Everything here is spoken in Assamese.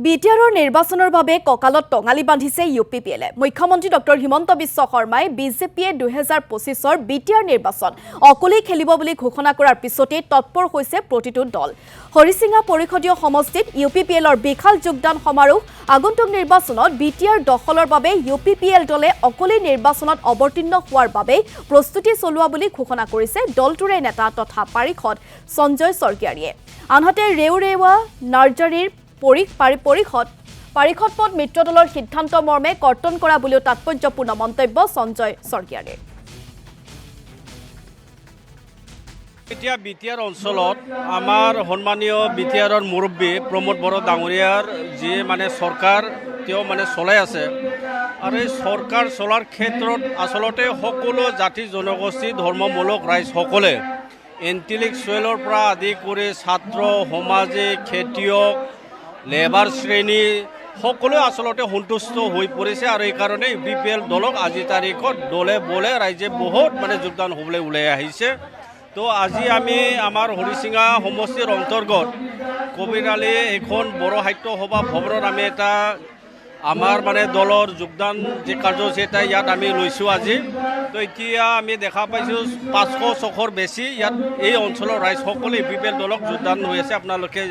বিটিআৰৰ নিৰ্বাচনৰ বাবে কঁকালত টঙালি বান্ধিছে UPPLে। মুখ্যমন্ত্ৰী ডক্টৰ হিমন্ত বিশ্ব শৰ্মাই বিজেপিয়ে 2025ৰ বিটিআৰ নিৰ্বাচন অকলেই খেলিব বুলি ঘোষণা কৰাৰ পিছতে তৎপৰ হৈছে প্ৰতিটো দল। হৰিসিঙা পৰিষদীয় সমষ্টিত UPPLৰ বিশাল যোগদান সমাৰোহ। আগন্তুক নিৰ্বাচনত বিটিআৰ দখলৰ বাবে UPPL দলে অকলেই নিৰ্বাচনত অৱতীৰ্ণ হোৱাৰ বাবে প্ৰস্তুতি চলোৱা বুলি ঘোষণা কৰিছে দলটোৰে নেতা তথা পাৰিষদ সঞ্জয় সৰকাৰীয়ে। আনহাতে ৰেওৰেৱা নাৰ্জাৰীৰ পাৰিষদ পদ মিত্ৰ দলৰ সিদ্ধান্ত মৰ্মে কৰ্তন কৰা বুলিও তাৎপৰ্যপূৰ্ণ মন্তব্য সঞ্জয় সৰকাৰীৰ। এতিয়া বিটিআৰ অঞ্চলত আমাৰ সন্মানীয় বিটিআৰৰ মুৰব্বী প্ৰমোদ বড়ো ডাঙৰীয়াৰ যি চৰকাৰ তেওঁ চলাই আছে আৰু এই চৰকাৰ চলাৰ ক্ষেত্ৰত আচলতে সকলো জাতি জনগোষ্ঠী ধৰ্মমূলক ৰাইজসকলে ইণ্টেলেকচুৱেলৰ পৰা আদি কৰি ছাত্ৰ সমাজে খেতিয়ক লেবাৰ শ্ৰেণী সকলোৱে আচলতে সন্তুষ্ট হৈ পৰিছে আৰু এইকাৰণে UPPL দলক আজি তাৰিখত দলে বলে ৰাইজে বহুত যোগদান হ'বলৈ ওলাই আহিছে। তো আজি আমি আমাৰ হৰিসিঙা সমষ্টিৰ অন্তৰ্গত কবিৰালী এখন বড়ো সাহিত্য সভা ভৱনত আমি এটা আমাৰ দলৰ যোগদান যি কাৰ্যসূচী এটা ইয়াত আমি লৈছোঁ আজি। তো এতিয়া আমি দেখা পাইছোঁ 500-600ৰ বেছি ইয়াত এই অঞ্চলৰ ৰাইজসকলে UPPL দলক যোগদান হৈ আছে। আপোনালোকে